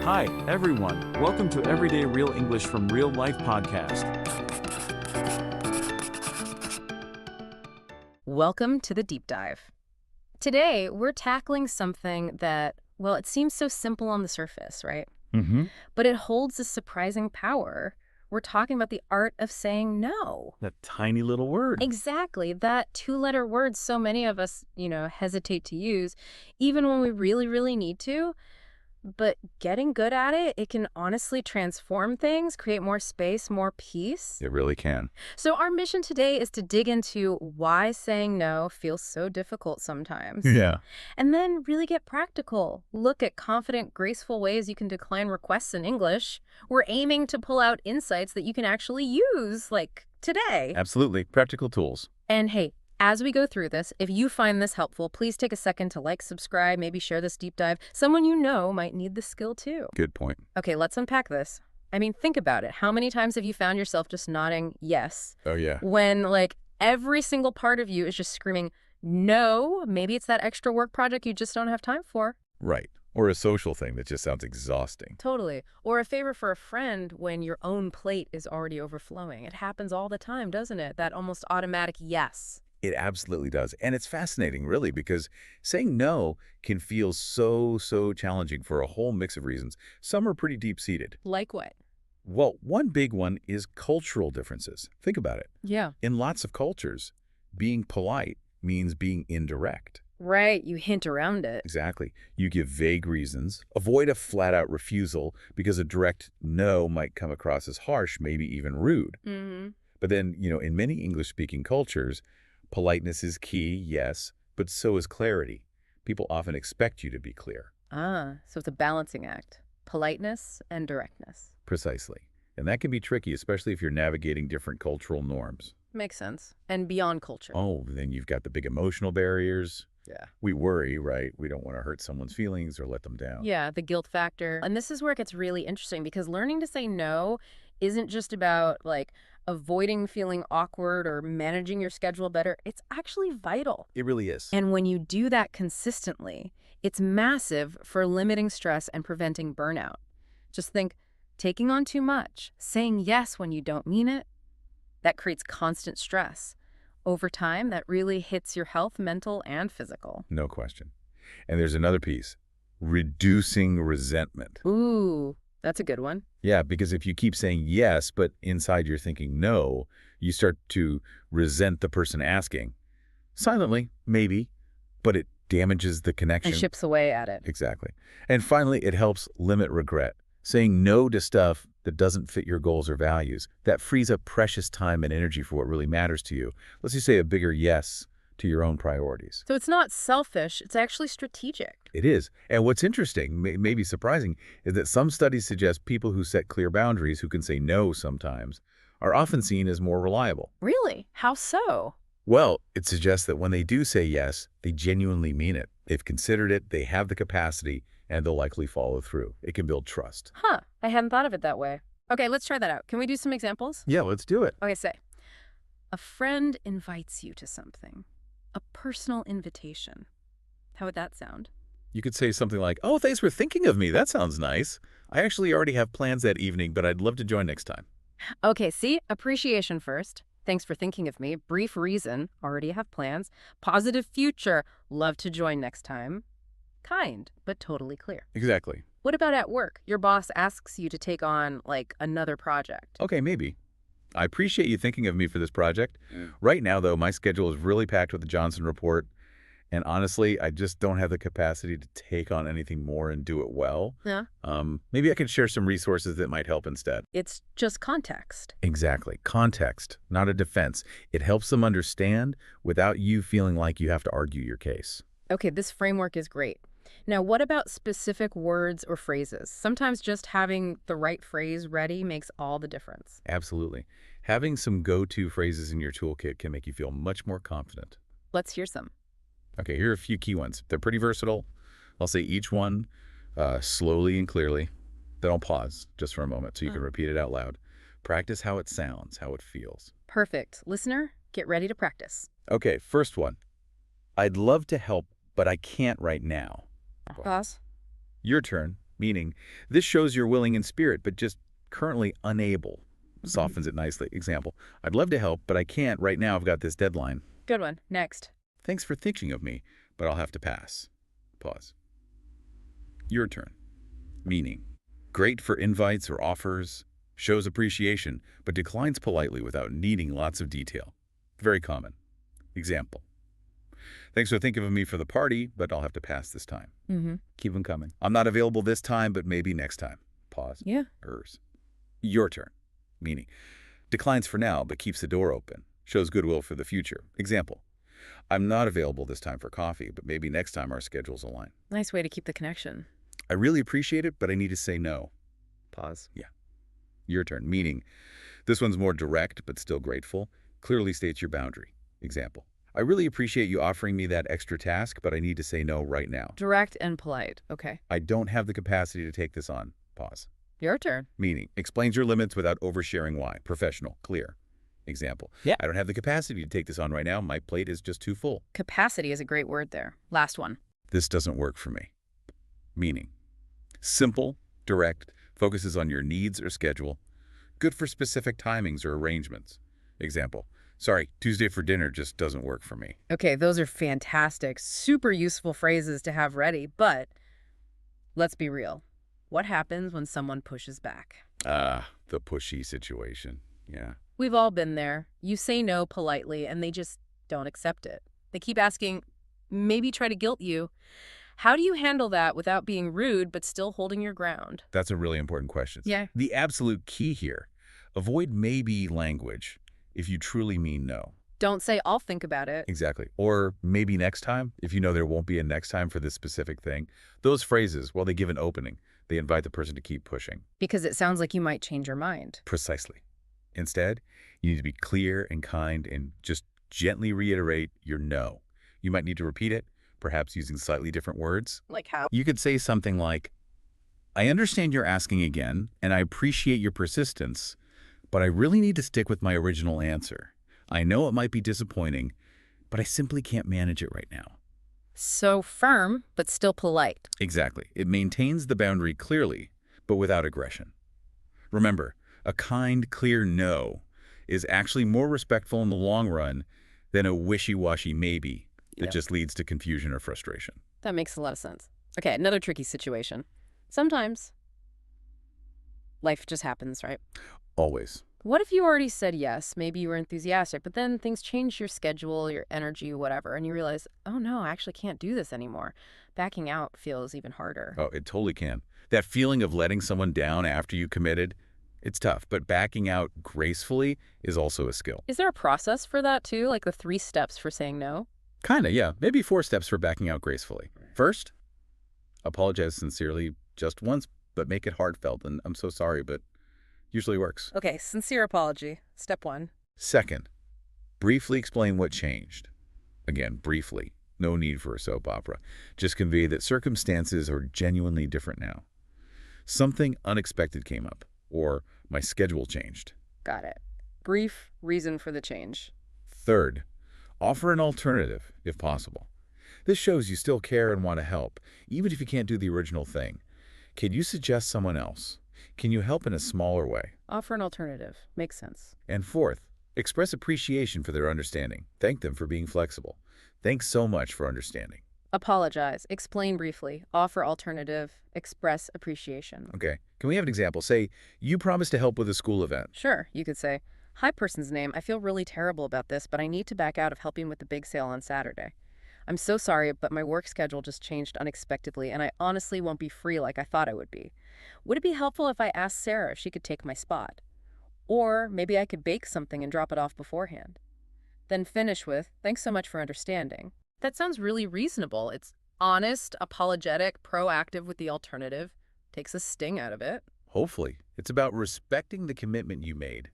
Hi, everyone. Welcome to Everyday Real English from Real Life podcast. Welcome to the deep dive. Today, we're tackling something that, well, it seems so simple on the surface, right? But it holds a surprising power. We're talking about the art of saying no. That tiny little word. Exactly. That two-letter word so many of us, hesitate to use, even when we really, really need to. But getting good at it, it can honestly transform things, create more space, more peace. It really can. So our mission today is to dig into why saying no feels so difficult sometimes. Yeah. And then really get practical. Look at confident, graceful ways you can decline requests in English. We're aiming to pull out insights that you can actually use, like today. Absolutely. Practical tools. And hey, as we go through this, if you find this helpful, please take a second to like, subscribe, maybe share this deep dive. Someone you know might need this skill too. Good point. Okay, let's unpack this. I mean, think about it. How many times have you found yourself just nodding yes Oh, yeah. when, every single part of you is just screaming no? Maybe it's that extra work project you just don't have time for. Right. Or a social thing that just sounds exhausting. Totally. Or a favor for a friend when your own plate is already overflowing. It happens all the time, doesn't it? That almost automatic yes. It absolutely does. And it's fascinating, really, because saying no can feel so challenging for a whole mix of reasons. Some are pretty deep-seated. Like what? Well, one big one is cultural differences. Think about it. Yeah. In lots of cultures, being polite means being indirect. Right. You hint around it. Exactly. You give vague reasons, avoid a flat-out refusal because a direct no might come across as harsh, maybe even rude. Mm-hmm. But then, in many English-speaking cultures, politeness is key, yes, but so is clarity. People often expect you to be clear. So it's a balancing act. Politeness and directness. Precisely. And that can be tricky, especially if you're navigating different cultural norms. Makes sense. And beyond culture. Oh, then you've got the big emotional barriers. Yeah. We worry, right? We don't want to hurt someone's feelings or let them down. Yeah, the guilt factor. And this is where it gets really interesting because learning to say no isn't just about avoiding feeling awkward or managing your schedule better. It's actually vital. It really is. And when you do that consistently, it's massive for limiting stress and preventing burnout. Just think, taking on too much, saying yes when you don't mean it, that creates constant stress. Over time, that really hits your health, mental and physical. No question. And there's another piece, reducing resentment. Ooh, that's a good one. Yeah, because if you keep saying yes, but inside you're thinking no, you start to resent the person asking. Silently, maybe, but it damages the connection. And chips away at it. Exactly. And finally, it helps limit regret. Saying no to stuff that doesn't fit your goals or values, that frees up precious time and energy for what really matters to you. Let's just say a bigger yes to your own priorities. So it's not selfish, it's actually strategic. It is. And what's interesting, maybe surprising, is that some studies suggest people who set clear boundaries, who can say no sometimes, are often seen as more reliable. Really? How so? Well, it suggests that when they do say yes, they genuinely mean it. They've considered it, they have the capacity, and they'll likely follow through. It can build trust. Huh. I hadn't thought of it that way. Okay, let's try that out. Can we do some examples? Yeah, let's do it. Okay, say, a friend invites you to something. A personal invitation. How would that sound? You could say something like, oh, thanks for thinking of me. That sounds nice. I actually already have plans that evening, but I'd love to join next time. Okay, see? Appreciation first. Thanks for thinking of me. Brief reason. Already have plans. Positive future. Love to join next time. Kind, but totally clear. Exactly. What about at work? Your boss asks you to take on, another project. Okay, maybe. I appreciate you thinking of me for this project. Right now, though, my schedule is really packed with the Johnson report. And honestly, I just don't have the capacity to take on anything more and do it well. Yeah. Maybe I could share some resources that might help instead. It's just context. Exactly. Context, not a defense. It helps them understand without you feeling like you have to argue your case. Okay, this framework is great. Now, what about specific words or phrases? Sometimes just having the right phrase ready makes all the difference. Absolutely. Having some go-to phrases in your toolkit can make you feel much more confident. Let's hear some. Okay, here are a few key ones. They're pretty versatile. I'll say each one slowly and clearly. Then I'll pause just for a moment so you can repeat it out loud. Practice how it sounds, how it feels. Perfect. Listener, get ready to practice. Okay, first one. I'd love to help, but I can't right now. Boss? Your turn. meaning this shows you're willing in spirit, but just currently unable. Softens it nicely. Example, I'd love to help, but I can't. Right now I've got this deadline. Good one. Next. Thanks for thinking of me, but I'll have to pass. Pause. Your turn. Meaning, great for invites or offers, shows appreciation, but declines politely without needing lots of detail. Very common. Example, thanks for thinking of me for the party, but I'll have to pass this time. Keep them coming. I'm not available this time, but maybe next time. Pause. Yeah. Your turn. Meaning, declines for now, but keeps the door open. Shows goodwill for the future. Example, I'm not available this time for coffee, but maybe next time our schedules align. Nice way to keep the connection. I really appreciate it, but I need to say no. Pause. Yeah. Your turn. Meaning, this one's more direct, but still grateful. Clearly states your boundary. Example, I really appreciate you offering me that extra task, but I need to say no right now. Direct and polite. Okay. I don't have the capacity to take this on. Pause. Your turn. Meaning, explains your limits without oversharing why. Professional. Clear. Example, Yeah. I don't have the capacity to take this on right now. My plate is just too full. Capacity is a great word there. Last one. This doesn't work for me. Meaning, simple, direct, focuses on your needs or schedule. Good for specific timings or arrangements. Example, sorry, Tuesday for dinner just doesn't work for me. Okay, those are fantastic, super useful phrases to have ready, but let's be real. What happens when someone pushes back? The pushy situation. Yeah. We've all been there. You say no politely, and they just don't accept it. They keep asking, maybe try to guilt you. How do you handle that without being rude but still holding your ground? That's a really important question. Yeah. The absolute key here, avoid maybe language if you truly mean no. Don't say, I'll think about it. Exactly. Or maybe next time, if you know there won't be a next time for this specific thing. Those phrases, well, they give an opening. They invite the person to keep pushing. Because it sounds like you might change your mind. Precisely. Instead, you need to be clear and kind and just gently reiterate your no. You might need to repeat it, perhaps using slightly different words. Like how? You could say something like, I understand you're asking again, and I appreciate your persistence, but I really need to stick with my original answer. I know it might be disappointing, but I simply can't manage it right now. So firm, but still polite. Exactly. It maintains the boundary clearly, but without aggression. Remember, a kind, clear no is actually more respectful in the long run than a wishy-washy maybe that just leads to confusion or frustration. That makes a lot of sense. Okay, another tricky situation. Sometimes life just happens, right? Always. What if you already said yes? Maybe you were enthusiastic, but then things change your schedule, your energy, whatever, and you realize, oh no, I actually can't do this anymore. Backing out feels even harder. Oh, it totally can. That feeling of letting someone down after you committed, it's tough, but backing out gracefully is also a skill. Is there a process for that too? Like the 3 steps for saying no? Kinda, yeah. Maybe 4 steps for backing out gracefully. First, apologize sincerely just once, but make it heartfelt. And I'm so sorry, but usually works. Okay, sincere apology. Step 1. Second, briefly explain what changed. Again, briefly. No need for a soap opera. Just convey that circumstances are genuinely different now. Something unexpected came up, or my schedule changed. Got it. Brief reason for the change. Third, offer an alternative, if possible. This shows you still care and want to help, even if you can't do the original thing. Can you suggest someone else? Can you help in a smaller way? Offer an alternative. Makes sense. And fourth, express appreciation for their understanding. Thank them for being flexible. Thanks so much for understanding. Apologize. Explain briefly. Offer alternative. Express appreciation. Okay, can we have an example? Say, you promised to help with a school event. Sure, you could say, hi, person's name. I feel really terrible about this, but I need to back out of helping with the big sale on Saturday. I'm so sorry, but my work schedule just changed unexpectedly, and I honestly won't be free like I thought I would be. Would it be helpful if I asked Sarah if she could take my spot? Or maybe I could bake something and drop it off beforehand. Then finish with, thanks so much for understanding. That sounds really reasonable. It's honest, apologetic, proactive with the alternative. Takes a sting out of it. Hopefully. It's about respecting the commitment you made,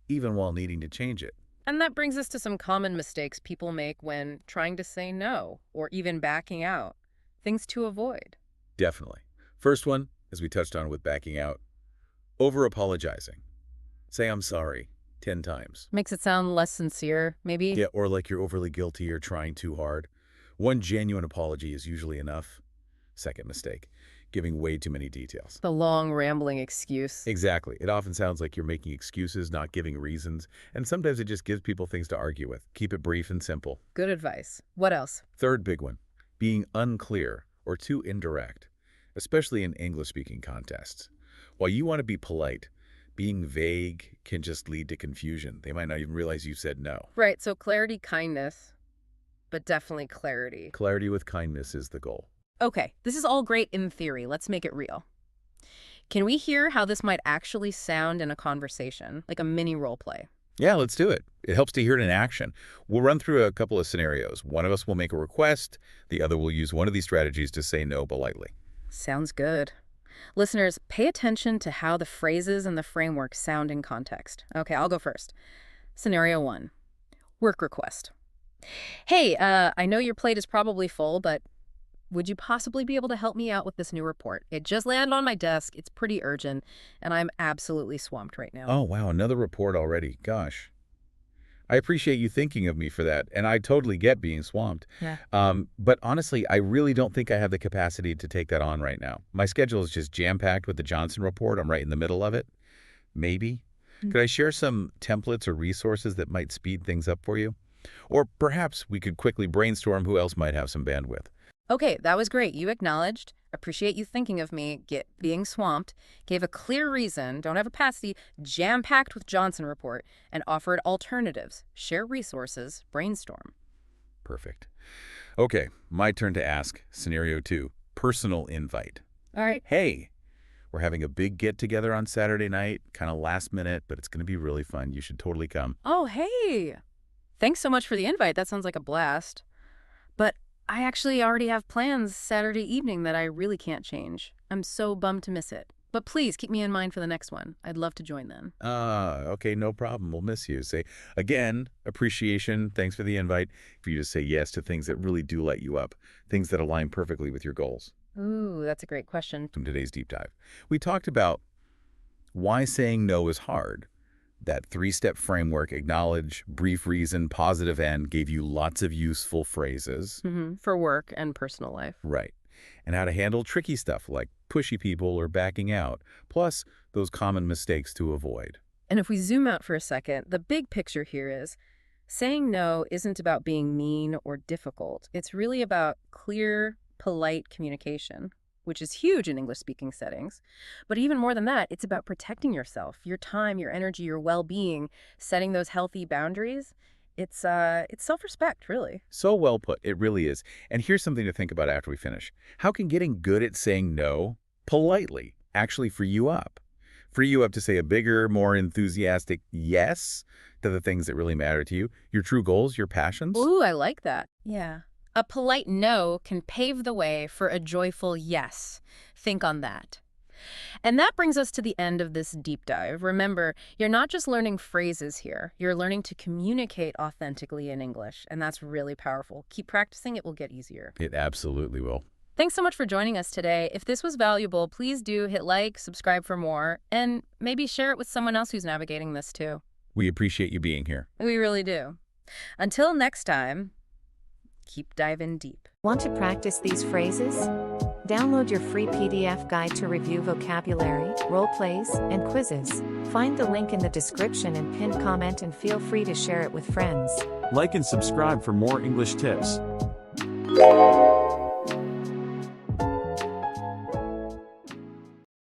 even while needing to change it. And that brings us to some common mistakes people make when trying to say no or even backing out. Things to avoid. Definitely. First one, as we touched on with backing out, over-apologizing. Say I'm sorry 10 times. Makes it sound less sincere, maybe? Yeah, or like you're overly guilty or trying too hard. One genuine apology is usually enough. Second mistake, giving way too many details. The long, rambling excuse. Exactly. It often sounds like you're making excuses, not giving reasons, and sometimes it just gives people things to argue with. Keep it brief and simple. Good advice. What else? Third big one, being unclear or too indirect, especially in English-speaking contexts. While you want to be polite, being vague can just lead to confusion. They might not even realize you said no. Right, so clarity, kindness, but definitely clarity. Clarity with kindness is the goal. Okay, this is all great in theory. Let's make it real. Can we hear how this might actually sound in a conversation, like a mini role play? Yeah, let's do it. It helps to hear it in action. We'll run through a couple of scenarios. One of us will make a request. The other will use one of these strategies to say no politely. Sounds good. Listeners, pay attention to how the phrases and the framework sound in context. Okay, I'll go first. Scenario 1. Work request. Hey, I know your plate is probably full, but would you possibly be able to help me out with this new report? It just landed on my desk. It's pretty urgent, and I'm absolutely swamped right now. Oh, wow, another report already. Gosh. I appreciate you thinking of me for that, and I totally get being swamped. Yeah. But honestly, I really don't think I have the capacity to take that on right now. My schedule is just jam-packed with the Johnson report. I'm right in the middle of it. Maybe. Could I share some templates or resources that might speed things up for you? Or perhaps we could quickly brainstorm who else might have some bandwidth. Okay, that was great. You acknowledged, appreciate you thinking of me, being swamped, gave a clear reason, don't have capacity, jam-packed with Johnson report, and offered alternatives, share resources, brainstorm. Perfect. Okay, my turn to ask. Scenario 2, personal invite. All right. Hey, we're having a big get-together on Saturday night, kind of last minute, but it's going to be really fun. You should totally come. Oh, hey. Thanks so much for the invite. That sounds like a blast. But I actually already have plans Saturday evening that I really can't change. I'm so bummed to miss it. But please keep me in mind for the next one. I'd love to join then. Okay, no problem. We'll miss you. Say, again, appreciation, thanks for the invite, for you to say yes to things that really do light you up, things that align perfectly with your goals. Ooh, that's a great question. From today's deep dive, we talked about why saying no is hard. That 3-step framework, acknowledge, brief reason, positive end, gave you lots of useful phrases. For work and personal life. Right. And how to handle tricky stuff like pushy people or backing out, plus those common mistakes to avoid. And if we zoom out for a second, the big picture here is saying no isn't about being mean or difficult. It's really about clear, polite communication, which is huge in English-speaking settings. But even more than that, it's about protecting yourself, your time, your energy, your well-being, setting those healthy boundaries. It's self-respect, really. So well put. It really is. And here's something to think about after we finish. How can getting good at saying no politely actually free you up? Free you up to say a bigger, more enthusiastic yes to the things that really matter to you, your true goals, your passions? Ooh, I like that. Yeah. A polite no can pave the way for a joyful yes. Think on that. And that brings us to the end of this deep dive. Remember, you're not just learning phrases here. You're learning to communicate authentically in English, and that's really powerful. Keep practicing, it will get easier. It absolutely will. Thanks so much for joining us today. If this was valuable, please do hit like, subscribe for more, and maybe share it with someone else who's navigating this too. We appreciate you being here. We really do. Until next time, keep diving deep. Want to practice these phrases? Download your free PDF guide to review vocabulary, role plays, and quizzes. Find the link in the description and pinned comment, and feel free to share it with friends. Like and subscribe for more English tips.